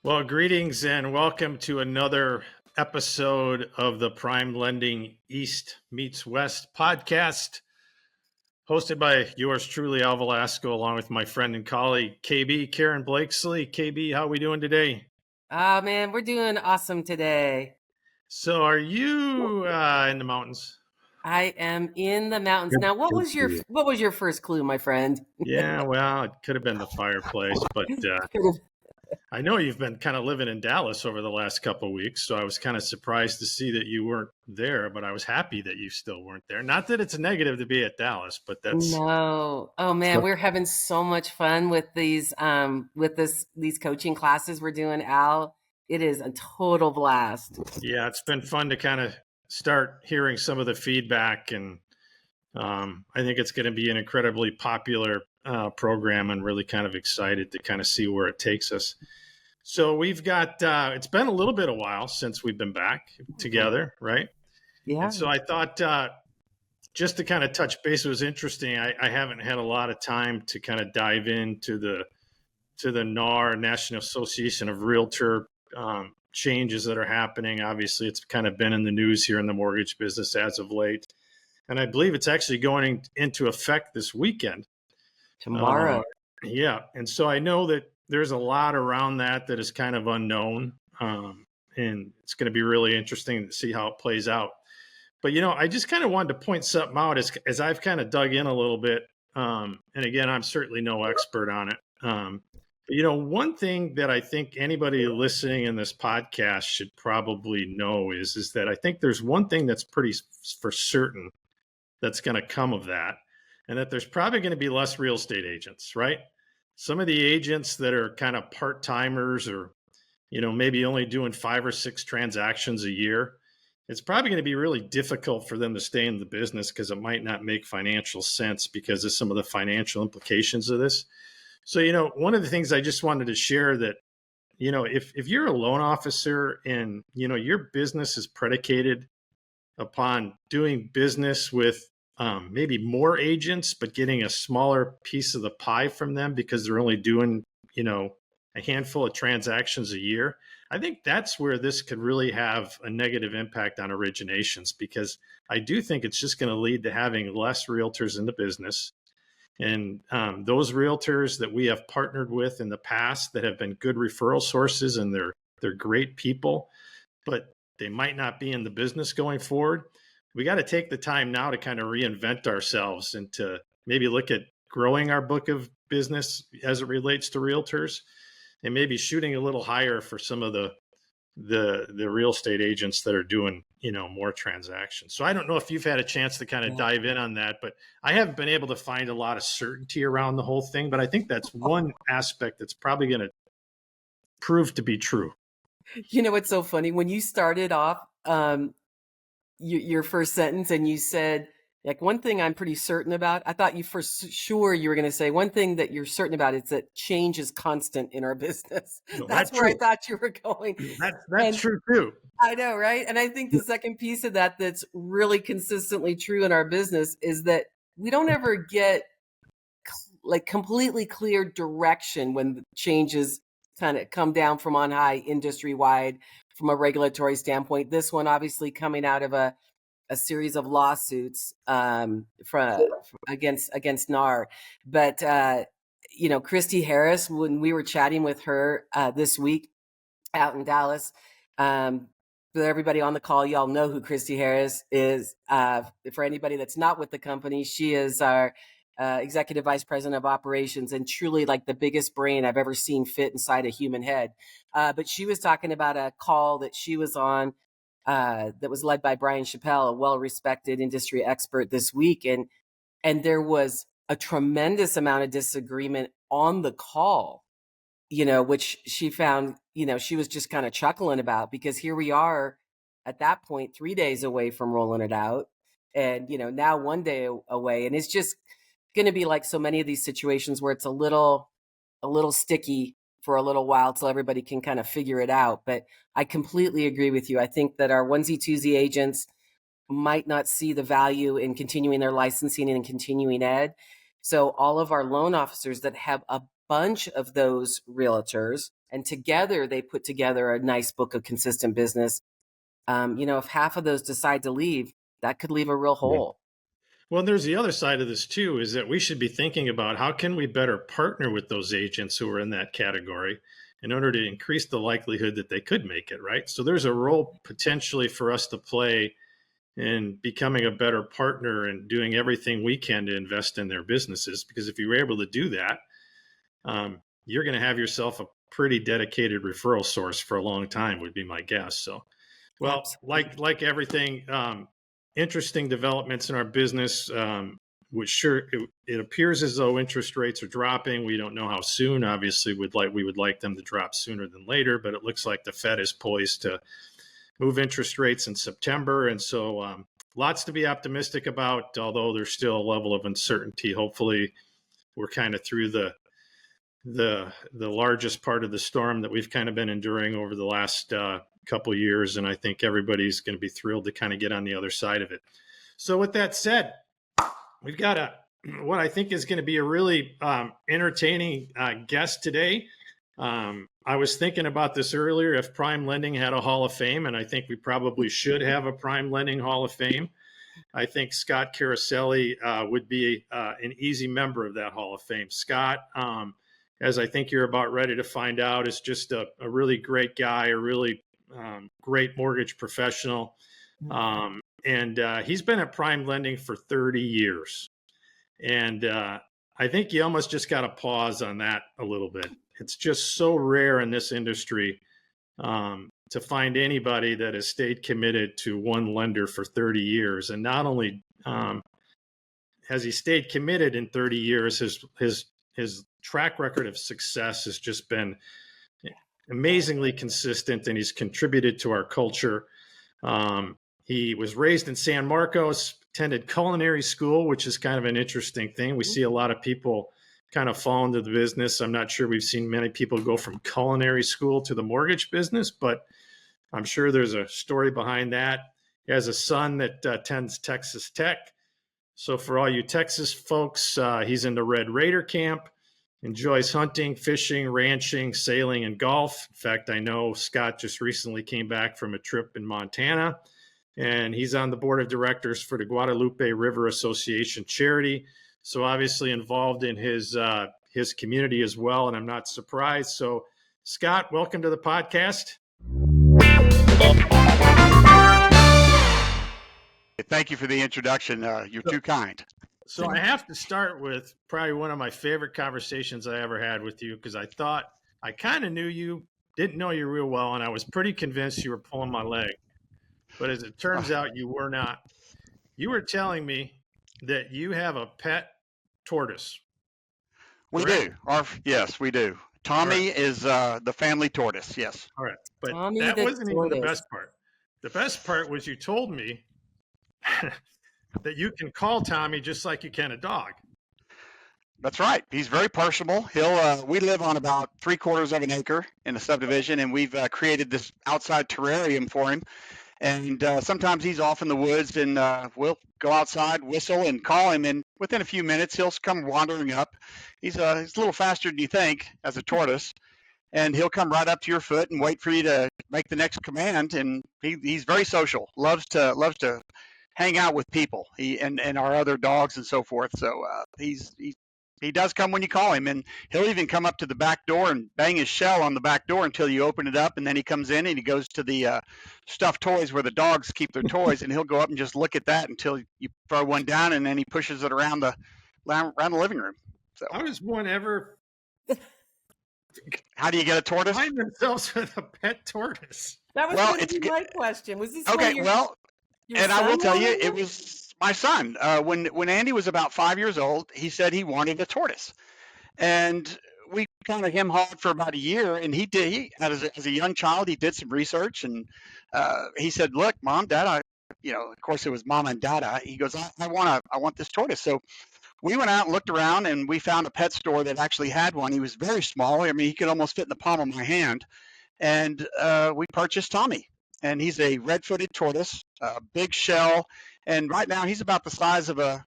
Well, greetings and welcome to another episode of the PrimeLending East Meets West podcast, hosted by yours truly, Al Velasco, along with my friend and colleague, KB, Karen Blakeslee. KB, how are we doing today? Oh man, we're doing awesome today. So are you in the mountains? I am in the mountains. Now, what was your first clue, my friend? Yeah, well, it could have been the fireplace, but I know you've been kind of living in Dallas over the last couple of weeks, so I was kind of surprised to see that you weren't there, but I was happy that you still weren't there. Not that it's a negative to be at Dallas, but that's No. Oh man, we're having so much fun with these coaching classes we're doing, Al. It is a total blast. yeah, it's been fun to kind of start hearing some of the feedback, and I think it's going to be an incredibly popular program, and really kind of excited to kind of see where it takes us. So we've got it's been a little bit a while since we've been back together, right? And Yeah. so I thought just to kind of touch base, it was interesting. I haven't had a lot of time to kind of dive into the NAR, National Association of Realtor, changes that are happening. Obviously, it's kind of been in the news here in the mortgage business as of late, and I believe it's actually going into effect this weekend. Uh, Tomorrow. yeah, and so I know that there's a lot around that is kind of unknown, and it's going to be really interesting to see how it plays out. But I just kind of wanted to point something out as I've kind of dug in a little bit. And again, I'm certainly no expert on it. But one thing that I think anybody listening in this podcast should probably know is that I think there's one thing that's pretty for certain that's going to come of that, and that there's probably going to be less real estate agents, right? Some of the agents that are kind of part timers, or maybe only doing 5 or 6 transactions a year, it's probably going to be really difficult for them to stay in the business because it might not make financial sense because of some of the financial implications of this. So, one of the things I just wanted to share that, if you're a loan officer and, your business is predicated upon doing business with maybe more agents, but getting a smaller piece of the pie from them because they're only doing, a handful of transactions a year, I think that's where this could really have a negative impact on originations, because I do think it's just going to lead to having less realtors in the business. And those realtors that we have partnered with in the past that have been good referral sources, and they're great people, but they might not be in the business going forward. We got to take the time now to kind of reinvent ourselves and to maybe look at growing our book of business as it relates to realtors, and maybe shooting a little higher for some of the real estate agents that are doing more transactions. So I don't know if you've had a chance to kind of dive in on that, but I haven't been able to find a lot of certainty around the whole thing. But I think that's one aspect that's probably going to prove to be true. You know what's so funny? When you started off your first sentence and you said, like, one thing I'm pretty certain about, I thought you for sure you were going to say one thing that you're certain about is that change is constant in our business. No, That's that's where I true. thought you were going. That's And true too. I know, right? And I think the second piece of that that's really consistently true in our business is that we don't ever get like completely clear direction when the changes kind of come down from on high industry wide from a regulatory standpoint. This one obviously coming out of a series of lawsuits against NAR. But Christy Harris, when we were chatting with her this week out in Dallas, for everybody on the call, y'all know who Christy Harris is. For anybody that's not with the company, she is our executive vice president of operations, and truly like the biggest brain I've ever seen fit inside a human head. But she was talking about a call that she was on that was led by Brian Chappelle, a well-respected industry expert this week. And there was a tremendous amount of disagreement on the call, which she found, she was just kind of chuckling about, because here we are at that point, 3 days away from rolling it out. And, now 1 day away. And it's just going to be like so many of these situations where it's a little sticky for a little while till everybody can kind of figure it out. But I completely agree with you. I think that our onesie twosie agents might not see the value in continuing their licensing and continuing ed. So all of our loan officers that have a bunch of those realtors and together they put together a nice book of consistent business. If half of those decide to leave, that could leave a real hole. Well, there's the other side of this too, is that we should be thinking about how can we better partner with those agents who are in that category in order to increase the likelihood that they could make it, right? So there's a role potentially for us to play in becoming a better partner and doing everything we can to invest in their businesses. Because if you're able to do that, you're going to have yourself a pretty dedicated referral source for a long time, would be my guess. So, well, like everything, interesting developments in our business, which it appears as though interest rates are dropping. We don't know how soon. Obviously, we would like them to drop sooner than later, but it looks like the Fed is poised to move interest rates in September. And so lots to be optimistic about, although there's still a level of uncertainty. Hopefully we're kind of through the largest part of the storm that we've kind of been enduring over the last couple of years. And I think everybody's going to be thrilled to kind of get on the other side of it. So with that said, we've got what I think is going to be a really entertaining guest today. I was thinking about this earlier, if PrimeLending had a Hall of Fame, and I think we probably should have a PrimeLending Hall of Fame. I think Scott Caroselli would be an easy member of that Hall of Fame. Scott, as I think you're about ready to find out, is just a really great guy, a really great mortgage professional. And he's been at PrimeLending for 30 years. And I think you almost just got to pause on that a little bit. It's just so rare in this industry to find anybody that has stayed committed to one lender for 30 years. And not only has he stayed committed in 30 years, his track record of success has just been amazingly consistent, and he's contributed to our culture. He was raised in San Marcos, attended culinary school, which is kind of an interesting thing. We see a lot of people kind of fall into the business. I'm not sure we've seen many people go from culinary school to the mortgage business, but I'm sure there's a story behind that. He has a son that attends Texas Tech. So for all you Texas folks, he's in the Red Raider camp, enjoys hunting, fishing, ranching, sailing, and golf. In fact, I know Scott just recently came back from a trip in Montana, and he's on the board of directors for the Guadalupe River Association charity. So obviously involved in his community as well, and I'm not surprised. So Scott, welcome to the podcast. Thank you for the introduction. You're too kind. So I have to start with probably one of my favorite conversations I ever had with you, because I thought I kind of knew you, didn't know you real well, and I was pretty convinced you were pulling my leg. But as it turns out, you were not. You were telling me that you have a pet tortoise. We do. Yes, we do. Tommy is the family tortoise. Yes. All right. But Tommy that the wasn't even the tortoise. best part. The best part was you told me that you can call Tommy just like you can a dog. That's right. He's very personable. We live on about 3/4 of an acre in a subdivision, and we've created this outside terrarium for him. And sometimes he's off in the woods, and we'll go outside, whistle, and call him. And within a few minutes, he'll come wandering up. He's a little faster than you think as a tortoise, and he'll come right up to your foot and wait for you to make the next command. And he's very social. Loves to hang out with people. And our other dogs and so forth. So he does come when you call him, and he'll even come up to the back door and bang his shell on the back door until you open it up, and then he comes in and he goes to the stuffed toys where the dogs keep their toys, and he'll go up and just look at that until you throw one down, and then he pushes it around the living room. So How does one ever how do you get a tortoise? find themselves with a pet tortoise? That was Well, going to be my question. Was this Okay, your and I will son tell you, wanted it one? was my son. When Andy was about 5 years old, he said he wanted a tortoise, and we kind of hem-hawed for about a year. And he as a young child, he did some research, and he said, "Look, Mom, Dad, of course it was Mom and Dada." He goes, "I want this tortoise." So we went out and looked around, and we found a pet store that actually had one. He was very small. I mean, he could almost fit in the palm of my hand, and we purchased Tommy. And he's a red-footed tortoise, big shell, and right now he's about the size of a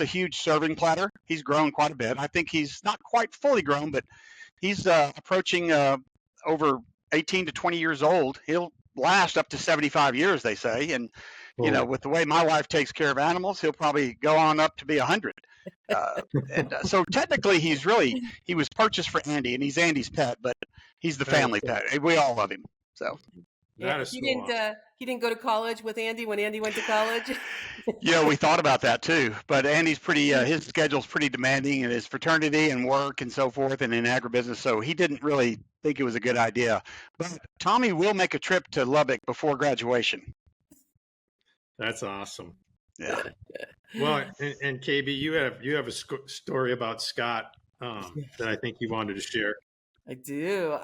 huge serving platter. He's grown quite a bit. I think he's not quite fully grown, but he's approaching over 18 to 20 years old. He'll last up to 75 years, they say. And, with the way my wife takes care of animals, he'll probably go on up to be 100. So technically he was purchased for Andy, and he's Andy's pet, but he's the family pet. We all love him. So he didn't go to college with Andy when Andy went to college. We thought about that too, but Andy's his schedule's pretty demanding, and his fraternity and work and so forth, and in agribusiness, so he didn't really think it was a good idea. But Tommy will make a trip to Lubbock before graduation. That's awesome. Yeah. Well, and KB, you have a story about Scott that I think you wanted to share. I do.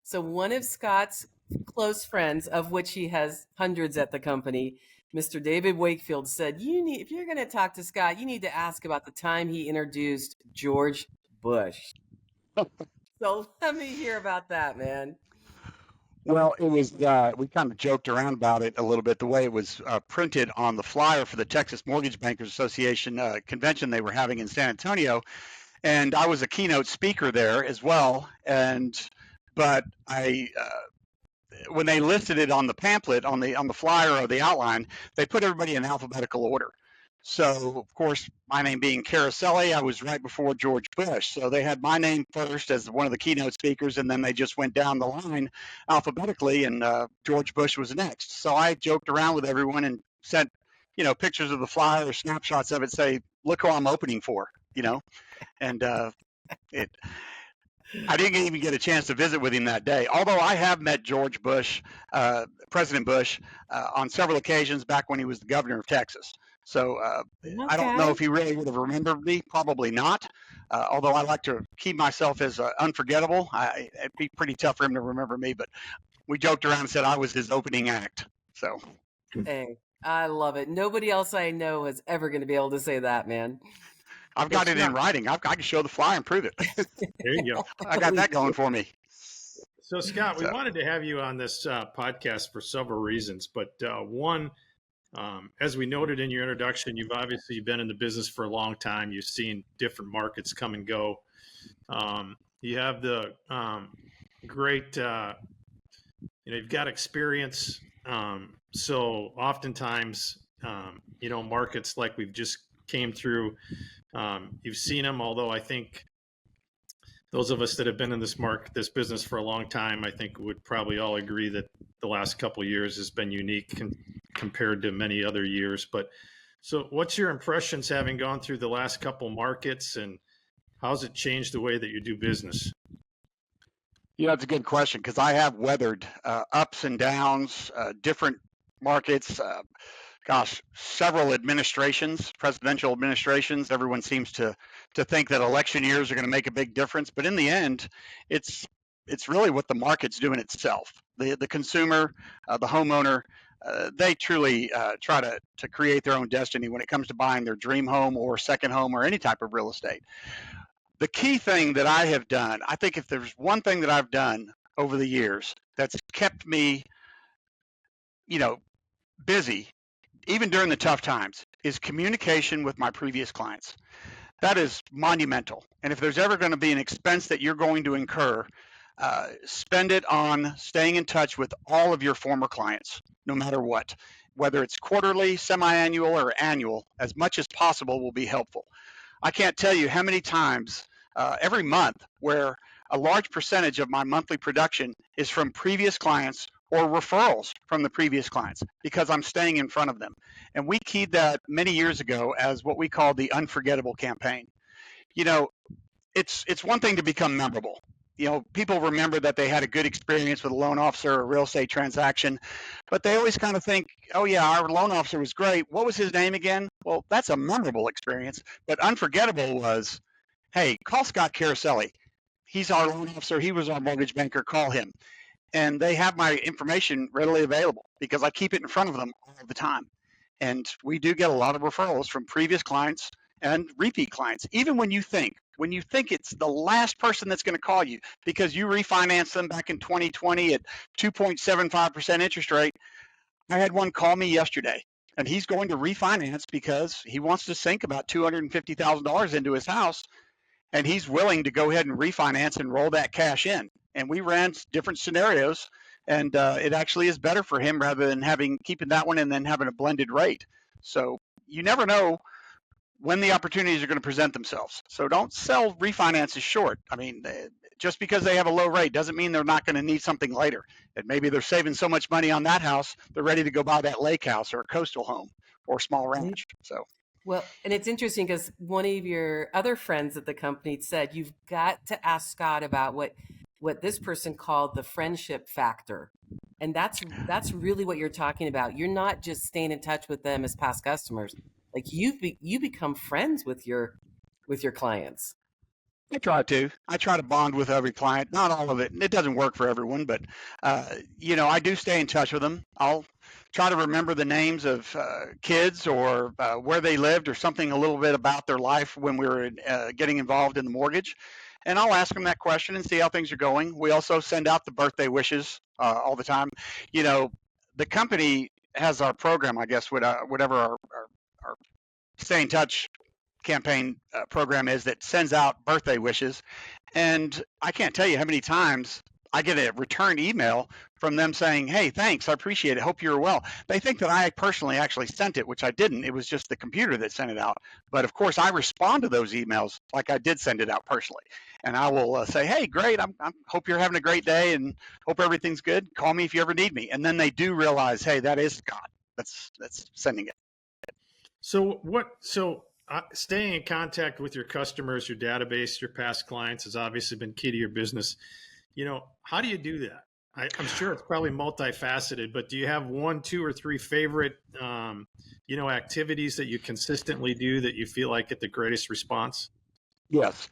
So one of Scott's close friends, of which he has hundreds at the company, Mr. David Wakefield, said, if you're going to talk to Scott, you need to ask about the time he introduced George Bush. So let me hear about that, man. Well, it was, we kind of joked around about it a little bit, the way it was printed on the flyer for the Texas Mortgage Bankers Association convention they were having in San Antonio. And I was a keynote speaker there as well. But when they listed it on the pamphlet, on the flyer or the outline, they put everybody in alphabetical order. So, of course, my name being Caroselli, I was right before George Bush. So they had my name first as one of the keynote speakers, and then they just went down the line alphabetically, and George Bush was next. So I joked around with everyone and sent, pictures of the flyer or snapshots of it, say, look who I'm opening for, And I didn't even get a chance to visit with him that day, although I have met George Bush, President Bush, on several occasions back when he was the governor of Texas. So I don't know if he really would have remembered me, probably not, although I like to keep myself as unforgettable. It'd be pretty tough for him to remember me, but we joked around and said I was his opening act. So. Hey, I love it. Nobody else I know is ever going to be able to say that, man. I've got it in writing. I can show the flyer and prove it. There you go. I got that going for me. So, Scott, we wanted to have you on this podcast for several reasons. But one, as we noted in your introduction, you've obviously been in the business for a long time. You've seen different markets come and go. You have the great, you've got experience. So oftentimes, markets like we've just came through, you've seen them, although I think those of us that have been in this business for a long time, I think would probably all agree that the last couple of years has been unique compared to many other years. But so what's your impressions having gone through the last couple markets, and how's it changed the way that you do business? That's a good question, because I have weathered ups and downs, different markets, several administrations, presidential administrations. Everyone seems to think that election years are going to make a big difference, but in the end, it's really what the market's doing itself. The consumer, the homeowner, they truly try to create their own destiny when it comes to buying their dream home or second home or any type of real estate. The key thing that I have done, I think if there's one thing that I've done over the years that's kept me, busy, even during the tough times, is communication with my previous clients. That is monumental. And if there's ever going to be an expense that you're going to incur, spend it on staying in touch with all of your former clients, no matter what. Whether it's quarterly, semi-annual, or annual, as much as possible will be helpful. I can't tell you how many times every month where a large percentage of my monthly production is from previous clients or referrals from the previous clients, because I'm staying in front of them. And we keyed that many years ago as what we call the unforgettable campaign. It's one thing to become memorable. People remember that they had a good experience with a loan officer or a real estate transaction, but they always kind of think, oh yeah, our loan officer was great. What was his name again? Well, that's a memorable experience, but unforgettable was, hey, call Scott Caroselli. He's our loan officer. He was our mortgage banker. Call him. And they have my information readily available because I keep it in front of them all the time. And we do get a lot of referrals from previous clients and repeat clients. Even when you think it's the last person that's going to call you because you refinanced them back in 2020 at 2.75% interest rate. I had one call me yesterday, and he's going to refinance because he wants to sink about $250,000 into his house, and he's willing to go ahead and refinance and roll that cash in. and we ran different scenarios, and it actually is better for him rather than keeping that one and then having a blended rate. So you never know when the opportunities are going to present themselves. So don't sell refinances short. I mean, just because they have a low rate doesn't mean they're not going to need something later. And maybe they're saving so much money on that house, they're ready to go buy that lake house or a coastal home or small ranch. So. Well, and it's interesting because one of your other friends at the company said you've got to ask Scott about what this person called the friendship factor. And that's really what you're talking about. You're not just staying in touch with them as past customers. Like you become friends with your clients. I try to bond with every client. Not all of it. It doesn't work for everyone, but I do stay in touch with them. I'll try to remember the names of kids or where they lived or something a little bit about their life when we were getting involved in the mortgage. And I'll ask them that question and see how things are going. We also send out the birthday wishes all the time. The company has our program, I guess, whatever our stay in touch campaign program is, that sends out birthday wishes. And I can't tell you how many times I get a return email from them saying, hey, thanks, I appreciate it, hope you're well. They think that I personally actually sent it, which I didn't. It was just the computer that sent it out. But of course, I respond to those emails like I did send it out personally. And I will say, hey, great, I hope you're having a great day and hope everything's good. Call me if you ever need me. And then they do realize, hey, that is Scott that's sending it. So staying in contact with your customers, your database, your past clients has obviously been key to your business. How do you do that? I'm sure it's probably multifaceted, but do you have 1, 2, or 3 favorite, activities that you consistently do that you feel like get the greatest response? Yes.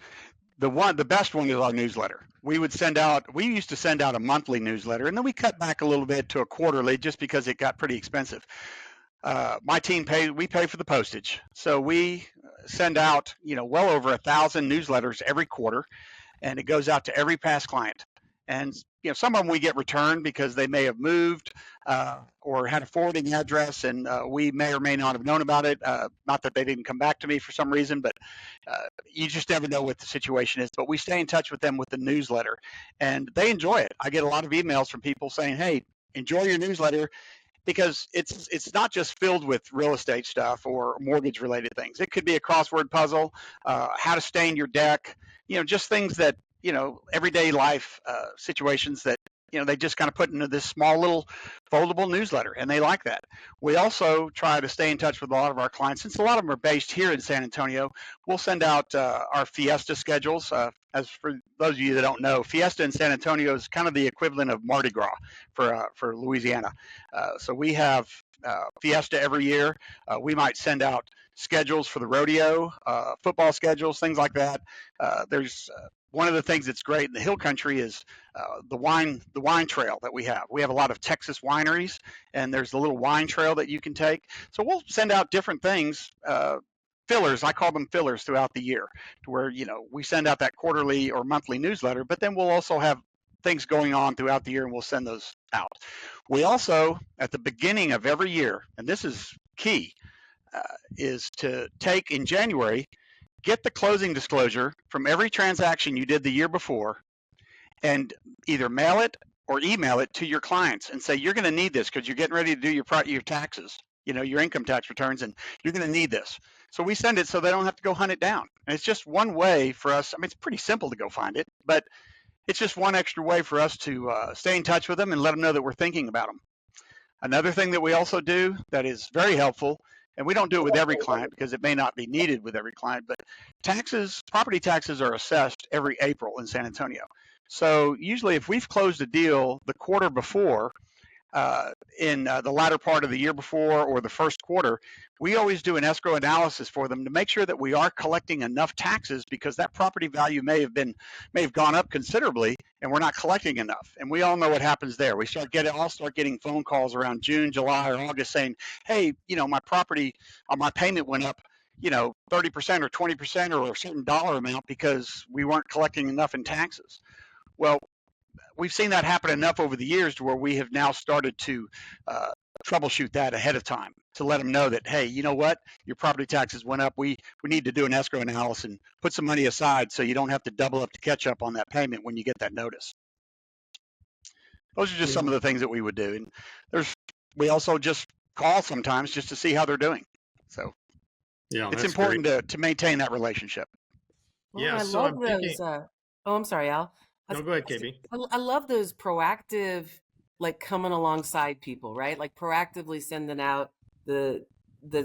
The best one is our newsletter. We used to send out a monthly newsletter, and then we cut back a little bit to a quarterly just because it got pretty expensive. My team we pay for the postage. So we send out, well over 1,000 newsletters every quarter, and it goes out to every past client. And, some of them we get returned because they may have moved or had a forwarding address, and we may or may not have known about it. Not that they didn't come back to me for some reason, but you just never know what the situation is. But we stay in touch with them with the newsletter, and they enjoy it. I get a lot of emails from people saying, hey, enjoy your newsletter, because it's not just filled with real estate stuff or mortgage related things. It could be a crossword puzzle, how to stain your deck, just things that, everyday life situations that, they just kind of put into this small little foldable newsletter, and they like that. We also try to stay in touch with a lot of our clients. Since a lot of them are based here in San Antonio, we'll send out our Fiesta schedules. As for those of you that don't know, Fiesta in San Antonio is kind of the equivalent of Mardi Gras for Louisiana. So we have Fiesta every year. We might send out schedules for the rodeo, football schedules, things like that. There's one of the things that's great in the Hill Country is the wine trail that we have. We have a lot of Texas wineries, and there's a little wine trail that you can take. So we'll send out different things, fillers. I call them fillers throughout the year, to where we send out that quarterly or monthly newsletter, but then we'll also have things going on throughout the year, and we'll send those out. We also, at the beginning of every year, and this is key, is to take in January, get the closing disclosure from every transaction you did the year before, and either mail it or email it to your clients and say, you're going to need this because you're getting ready to do your taxes, your income tax returns, and you're going to need this. So we send it so they don't have to go hunt it down. And it's just one way for us. I mean, it's pretty simple to go find it, but it's just one extra way for us to stay in touch with them and let them know that we're thinking about them. Another thing that we also do that is very helpful, and we don't do it with every client because it may not be needed with every client, but property taxes are assessed every April in San Antonio. So usually if we've closed a deal the quarter before, in the latter part of the year before or the first quarter, we always do an escrow analysis for them to make sure that we are collecting enough taxes, because that property value may have gone up considerably and we're not collecting enough. And we all know what happens there. We start getting phone calls around June, July, or August saying, hey, my property, my payment went up 30% or 20% or a certain dollar amount because we weren't collecting enough in taxes. Well, we've seen that happen enough over the years to where we have now started to troubleshoot that ahead of time to let them know that, hey, you know what, your property taxes went up. We need to do an escrow analysis and put some money aside so you don't have to double up to catch up on that payment when you get that notice. Those are just some of the things that we would do. And we also just call sometimes just to see how they're doing. So Yeah, it's that's important great. to maintain that relationship. Well, Yeah, I so love I'm those. thinking. Oh, I'm sorry, Al. No, go ahead, KB. I love those proactive, like coming alongside people, right? Like proactively sending out the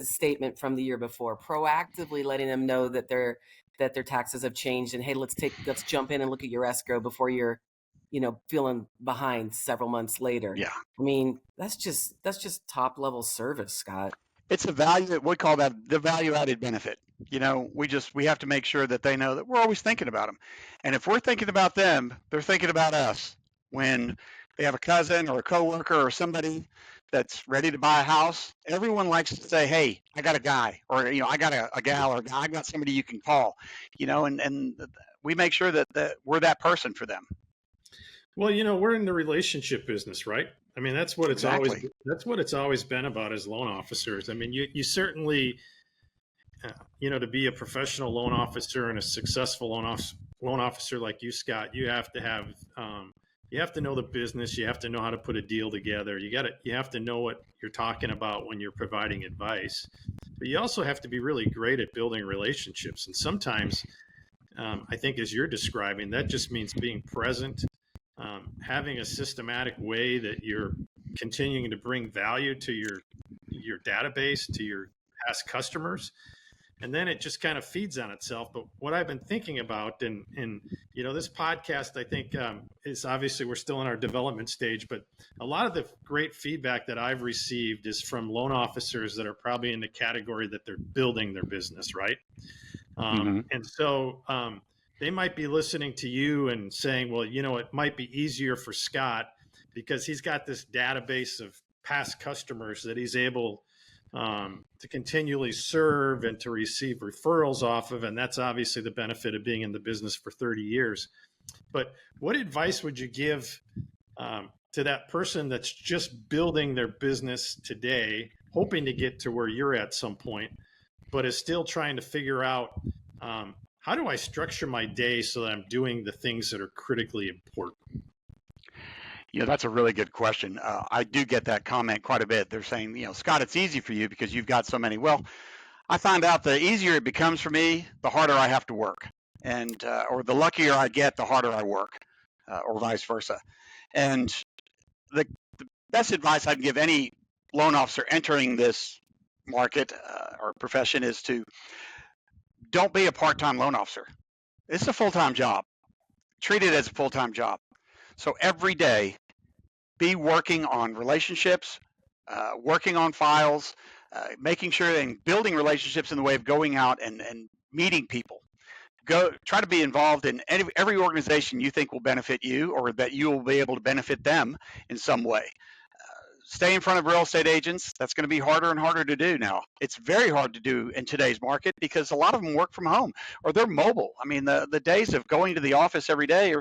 statement from the year before, proactively letting them know that their taxes have changed, and hey, let's jump in and look at your escrow before you're, feeling behind several months later. Yeah. I mean, that's just top level service, Scott. It's a value, we call that the value added benefit. We have to make sure that they know that we're always thinking about them. And if we're thinking about them, they're thinking about us. When they have a cousin or a coworker or somebody that's ready to buy a house, everyone likes to say, hey, I got a guy, or, I got a gal, or I got somebody you can call, and we make sure that we're that person for them. Well, we're in the relationship business, right? I mean, that's what it's always been about as loan officers. I mean, you certainly, to be a professional loan officer and a successful loan officer like you, Scott, you have to have, you have to know the business. You have to know how to put a deal together. You have to know what you're talking about when you're providing advice, but you also have to be really great at building relationships. And sometimes, I think as you're describing, that just means being present. Having a systematic way that you're continuing to bring value to your database, to your past customers, and then it just kind of feeds on itself. But what I've been thinking about, and this podcast, I think is obviously we're still in our development stage, but a lot of the great feedback that I've received is from loan officers that are probably in the category that they're building their business, right? And so they might be listening to you and saying, well, it might be easier for Scott because he's got this database of past customers that he's able to continually serve and to receive referrals off of. And that's obviously the benefit of being in the business for 30 years. But what advice would you give to that person that's just building their business today, hoping to get to where you're at some point, but is still trying to figure out how do I structure my day so that I'm doing the things that are critically important? That's a really good question. I do get that comment quite a bit. They're saying, Scott, it's easy for you because you've got so many. Well, I find out the easier it becomes for me, the harder I have to work, and or the luckier I get, the harder I work, or vice versa. And the best advice I'd give any loan officer entering this market or profession is to don't be a part-time loan officer. It's a full-time job. Treat it as a full-time job. So every day, be working on relationships, working on files, making sure and building relationships in the way of going out and meeting people. Try to be involved in every organization you think will benefit you or that you will be able to benefit them in some way. Stay in front of real estate agents. That's going to be harder and harder to do now. It's very hard to do in today's market because a lot of them work from home or they're mobile. I mean, the days of going to the office every day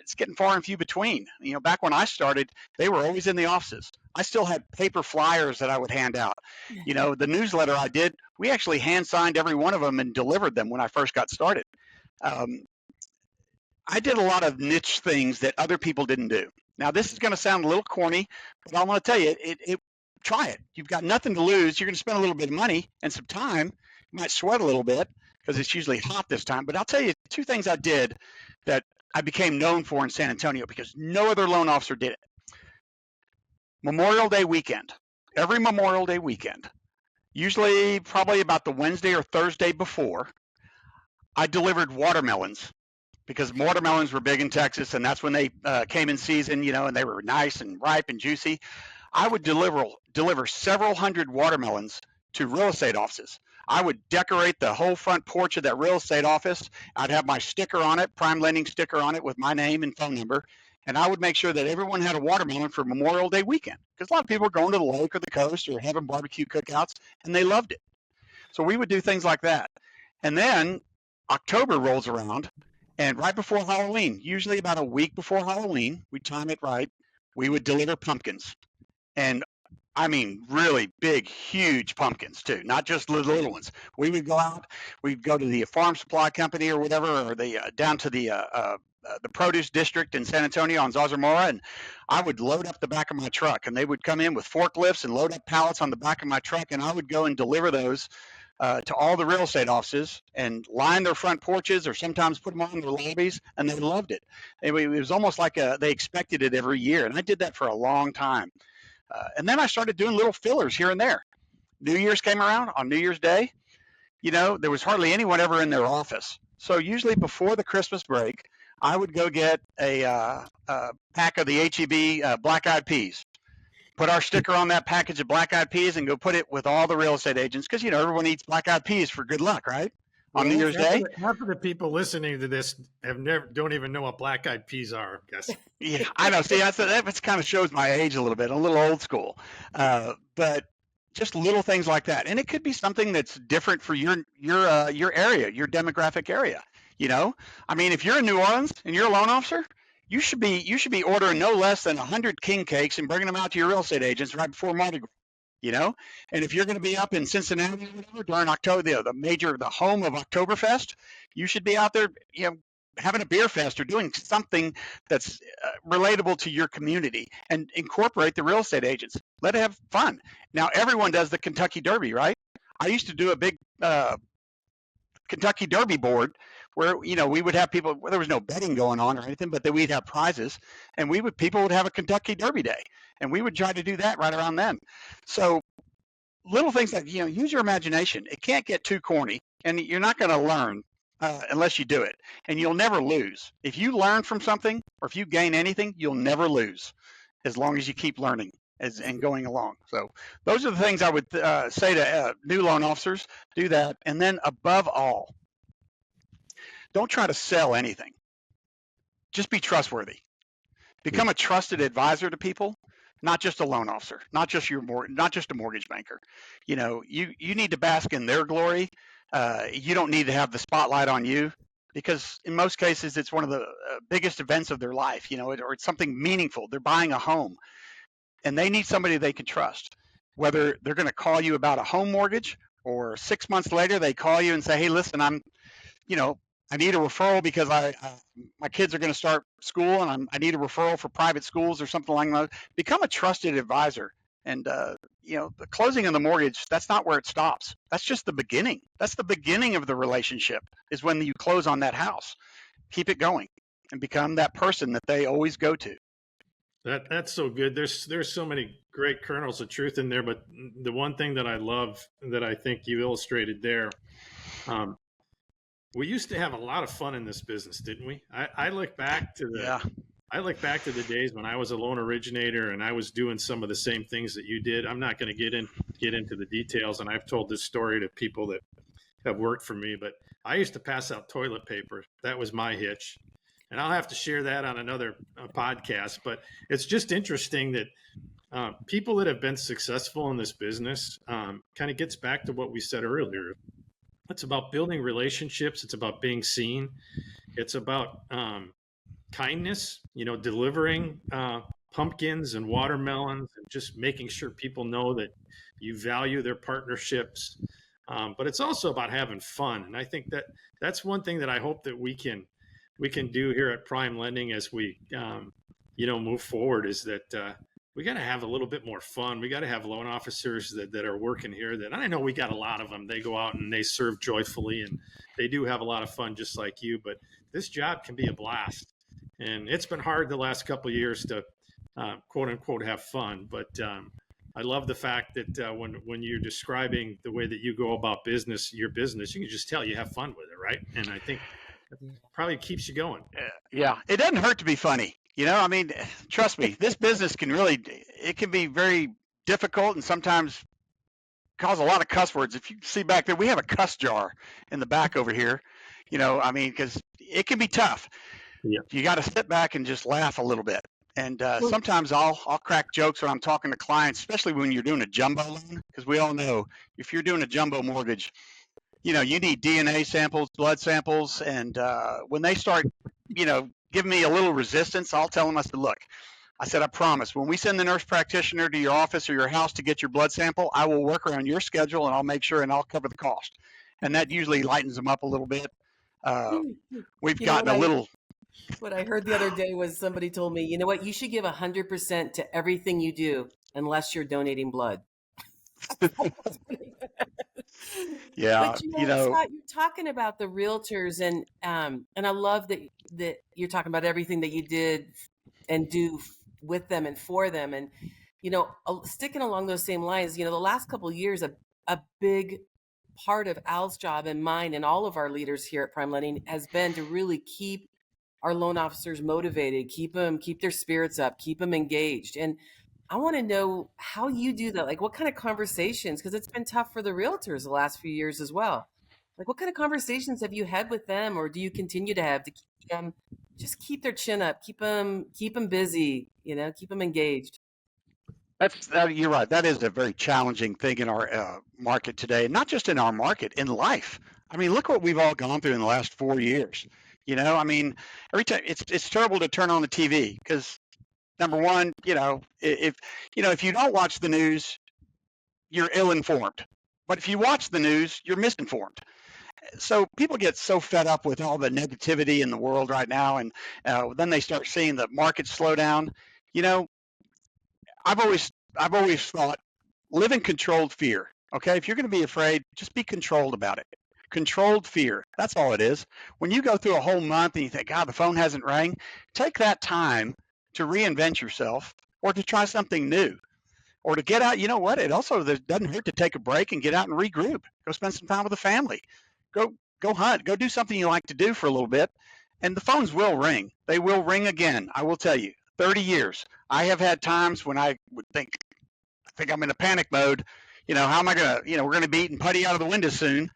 it's getting far and few between. Back when I started, they were always in the offices. I still had paper flyers that I would hand out. The newsletter I did, we actually hand signed every one of them and delivered them when I first got started. I did a lot of niche things that other people didn't do. Now, this is going to sound a little corny, but I want to tell you, try it. You've got nothing to lose. You're going to spend a little bit of money and some time. You might sweat a little bit because it's usually hot this time. But I'll tell you two things I did that I became known for in San Antonio because no other loan officer did it. Memorial Day weekend. Every Memorial Day weekend, usually probably about the Wednesday or Thursday before, I delivered watermelons. Because watermelons were big in Texas, and that's when they came in season, and they were nice and ripe and juicy. I would deliver several hundred watermelons to real estate offices. I would decorate the whole front porch of that real estate office. I'd have my sticker on it, PrimeLending sticker on it with my name and phone number, and I would make sure that everyone had a watermelon for Memorial Day weekend because a lot of people were going to the lake or the coast or having barbecue cookouts, and they loved it. So we would do things like that. And then October rolls around, and right before Halloween, usually about a week before Halloween, we time it right, we would deliver pumpkins. And I mean, really big, huge pumpkins too, not just little ones. We would go out, we'd go to the farm supply company or whatever, or down to the the produce district in San Antonio on Zarzamora, and I would load up the back of my truck, and they would come in with forklifts and load up pallets on the back of my truck, and I would go and deliver those to all the real estate offices and line their front porches or sometimes put them on their lobbies, and they loved it. It was almost like they expected it every year, and I did that for a long time. And then I started doing little fillers here and there. New Year's came around on New Year's Day. There was hardly anyone ever in their office. So usually before the Christmas break, I would go get a pack of the H-E-B Black Eyed Peas, put our sticker on that package of Black Eyed Peas, and go put it with all the real estate agents, because everyone eats Black Eyed Peas for good luck, right? On New Year's Day. Half of the people listening to this don't even know what Black Eyed Peas are, I guess. Yeah, I know. See, that kind of shows my age a little bit. I'm a little old school, but just little things like that, and it could be something that's different for your area, your demographic area. If you're in New Orleans and you're a loan officer, you should be ordering no less than 100 king cakes and bringing them out to your real estate agents right before Mardi Gras. And if you're going to be up in Cincinnati or whatever during October, the home of Oktoberfest, you should be out there, having a beer fest or doing something that's relatable to your community, and incorporate the real estate agents. Let it have fun. Now, everyone does the Kentucky Derby, right? I used to do a big Kentucky Derby board where, we would have people, there was no betting going on or anything, but then we'd have prizes, and people would have a Kentucky Derby day, and we would try to do that right around then. So little things like, use your imagination. It can't get too corny, and you're not going to learn unless you do it, and you'll never lose. If you learn from something, or if you gain anything, you'll never lose as long as you keep learning and going along. So those are the things I would say to new loan officers. Do that. And then above all, don't try to sell anything. Just be trustworthy. Become a trusted advisor to people, not just a loan officer, not just a mortgage banker. You need to bask in their glory. You don't need to have the spotlight on you, because in most cases it's one of the biggest events of their life, or it's something meaningful. They're buying a home, and they need somebody they can trust. Whether they're going to call you about a home mortgage, or 6 months later they call you and say, hey, listen, I need a referral because my kids are going to start school, and I need a referral for private schools or something like that. Become a trusted advisor. And, the closing of the mortgage, that's not where it stops. That's just the beginning. That's the beginning of the relationship, is when you close on that house. Keep it going and become that person that they always go to. That's so good. There's so many great kernels of truth in there, but the one thing that I love that I think you illustrated there, we used to have a lot of fun in this business, didn't we? I look back to the days when I was a loan originator and I was doing some of the same things that you did. I'm not going to get into the details, and I've told this story to people that have worked for me, but I used to pass out toilet paper. That was my hitch. And I'll have to share that on another podcast, but it's just interesting that people that have been successful in this business kind of gets back to what we said earlier. It's about building relationships. It's about being seen. It's about kindness, delivering pumpkins and watermelons, and just making sure people know that you value their partnerships. But it's also about having fun. And I think that's one thing that I hope that we can do here at PrimeLending as we, move forward, is that we got to have a little bit more fun. We got to have loan officers that are working here that I know we got a lot of them. They go out and they serve joyfully, and they do have a lot of fun just like you, but this job can be a blast. And it's been hard the last couple of years to quote unquote have fun. But I love the fact that when you're describing the way that you go about your business, you can just tell you have fun with it, right? And I think it probably keeps you going. Yeah, it doesn't hurt to be funny. Trust me, this business can be very difficult and sometimes cause a lot of cuss words. If you see back there, we have a cuss jar in the back over here, because it can be tough. Yeah. You got to sit back and just laugh a little bit. And sometimes I'll crack jokes when I'm talking to clients, especially when you're doing a jumbo loan, because we all know if you're doing a jumbo mortgage, you need DNA samples, blood samples, and when they start, giving me a little resistance, I'll tell them, I said, I promise, when we send the nurse practitioner to your office or your house to get your blood sample, I will work around your schedule, and I'll make sure and I'll cover the cost. And that usually lightens them up a little bit. We've gotten a little What I heard the other day was somebody told me, you know what, you should give 100% to everything you do unless you're donating blood. Yeah, But Scott, you're talking about the realtors, and I love that you're talking about everything that you did and do with them and for them, and sticking along those same lines. The last couple of years, a big part of Al's job and mine and all of our leaders here at PrimeLending has been to really keep our loan officers motivated, keep their spirits up, keep them engaged. And I want to know how you do that. Like, what kind of conversations, because it's been tough for the realtors the last few years as well. Like, what kind of conversations have you had with them, or do you continue to have to keep them, just keep their chin up, keep them busy, keep them engaged? You're right. That is a very challenging thing in our market today, not just in our market, in life. I mean, look what we've all gone through in the last 4 years. I mean, every time it's terrible to turn on the TV because number one, if you don't watch the news, you're ill-informed. But if you watch the news, you're misinformed. So people get so fed up with all the negativity in the world right now, and then they start seeing the market slow down. You know, I've always thought, live in controlled fear. Okay, if you're going to be afraid, just be controlled about it. Controlled fear. That's all it is. When you go through a whole month and you think, God, the phone hasn't rang, take that time to reinvent yourself or to try something new or to get out. You know what? It also doesn't hurt to take a break and get out and regroup. Go spend some time with the family. Go hunt. Go do something you like to do for a little bit. And the phones will ring. They will ring again. I will tell you, 30 years. I have had times when I would think I'm in a panic mode. How am I going to, we're going to be eating putty out of the window soon.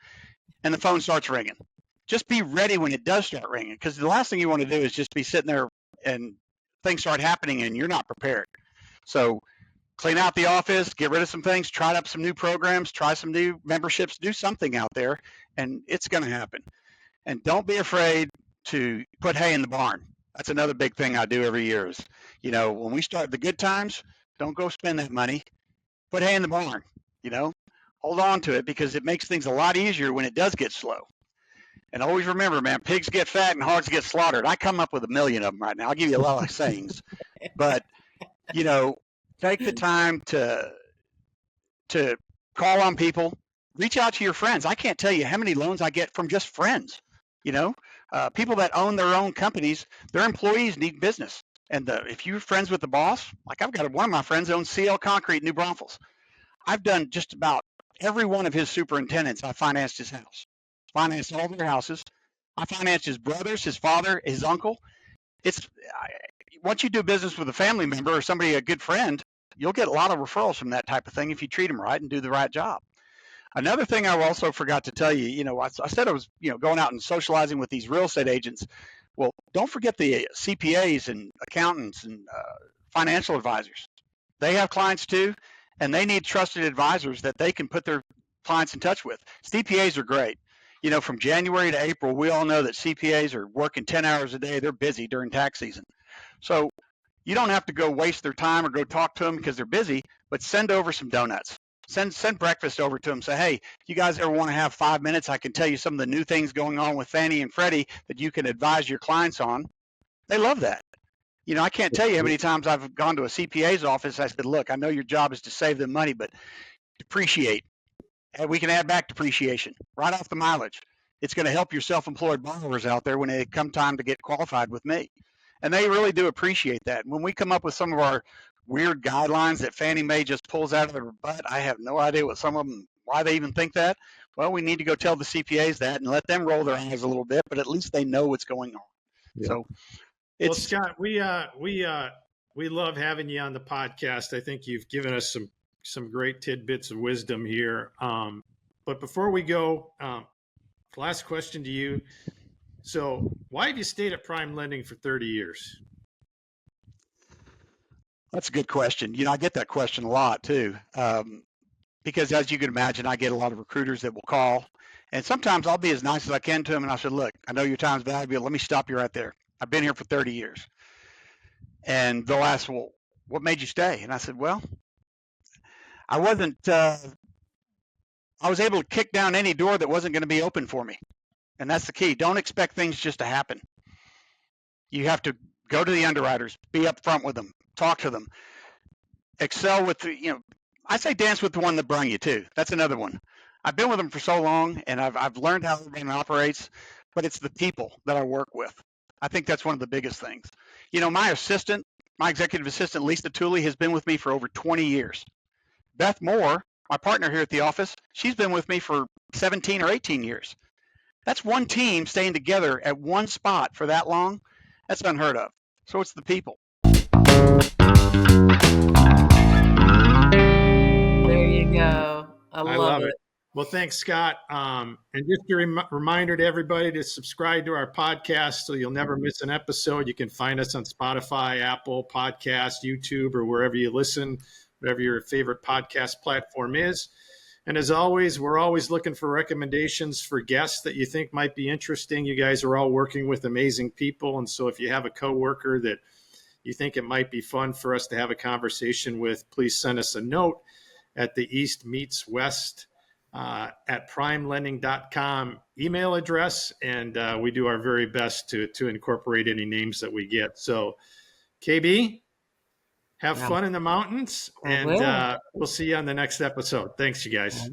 And the phone starts ringing. Just be ready when it does start ringing, because the last thing you want to do is just be sitting there and things start happening and you're not prepared. So clean out the office, get rid of some things, try up some new programs, try some new memberships, do something out there, and it's going to happen. And don't be afraid to put hay in the barn. That's another big thing I do every year is, when we start the good times, don't go spend that money. Put hay in the barn, hold on to it because it makes things a lot easier when it does get slow. And always remember, man, pigs get fat and hogs get slaughtered. I come up with 1 million of them right now. I'll give you a lot of sayings, but take the time to call on people, reach out to your friends. I can't tell you how many loans I get from just friends. People that own their own companies, their employees need business. And if you're friends with the boss, like I've got one of my friends owns CL Concrete in New Braunfels. I've done just about every one of his superintendents. I financed his house, financed all their houses. I financed his brothers, his father, his uncle. Once you do business with a family member or somebody, a good friend, you'll get a lot of referrals from that type of thing if you treat them right and do the right job. Another thing I also forgot to tell you, I said I was, going out and socializing with these real estate agents. Well, don't forget the CPAs and accountants and financial advisors. They have clients too, and they need trusted advisors that they can put their clients in touch with. CPAs are great. From January to April, we all know that CPAs are working 10 hours a day. They're busy during tax season. So you don't have to go waste their time or go talk to them because they're busy, but send over some donuts. Send breakfast over to them. Say, hey, you guys ever want to have 5 minutes? I can tell you some of the new things going on with Fannie and Freddie that you can advise your clients on. They love that. I can't tell you how many times I've gone to a CPA's office. I said, look, I know your job is to save them money, but depreciate. And we can add back depreciation right off the mileage. It's going to help your self-employed borrowers out there when they come time to get qualified with me. And they really do appreciate that. When we come up with some of our weird guidelines that Fannie Mae just pulls out of their butt, I have no idea what some of them, why they even think that. Well, we need to go tell the CPAs that and let them roll their eyes a little bit, but at least they know what's going on. Yeah. So well, Scott, we love having you on the podcast. I think you've given us some great tidbits of wisdom here. But before we go, last question to you. So why have you stayed at PrimeLending for 30 years? That's a good question. I get that question a lot too. Because as you can imagine, I get a lot of recruiters that will call. And sometimes I'll be as nice as I can to them. And I said, look, I know your time's valuable. Let me stop you right there. I've been here for 30 years. And they'll ask, well, what made you stay? And I said, well, I was able to kick down any door that wasn't going to be open for me. And that's the key. Don't expect things just to happen. You have to go to the underwriters, be upfront with them, talk to them, excel with I say dance with the one that brung you too. That's another one. I've been with them for so long, and I've learned how everything operates, but it's the people that I work with. I think that's one of the biggest things. My executive assistant, Lisa Tooley, has been with me for over 20 years. Beth Moore, my partner here at the office, she's been with me for 17 or 18 years. That's one team staying together at one spot for that long. That's unheard of. So it's the people. There you go. I love it. Well, thanks, Scott. And just a reminder to everybody to subscribe to our podcast so you'll never miss an episode. You can find us on Spotify, Apple Podcasts, YouTube, or wherever you listen, whatever your favorite podcast platform is. And as always, we're always looking for recommendations for guests that you think might be interesting. You guys are all working with amazing people. And so if you have a coworker that you think it might be fun for us to have a conversation with, please send us a note at the East Meets West at PrimeLending.com email address, and we do our very best to incorporate any names that we get. So, KB, have fun in the mountains, and we'll see you on the next episode. Thanks, you guys.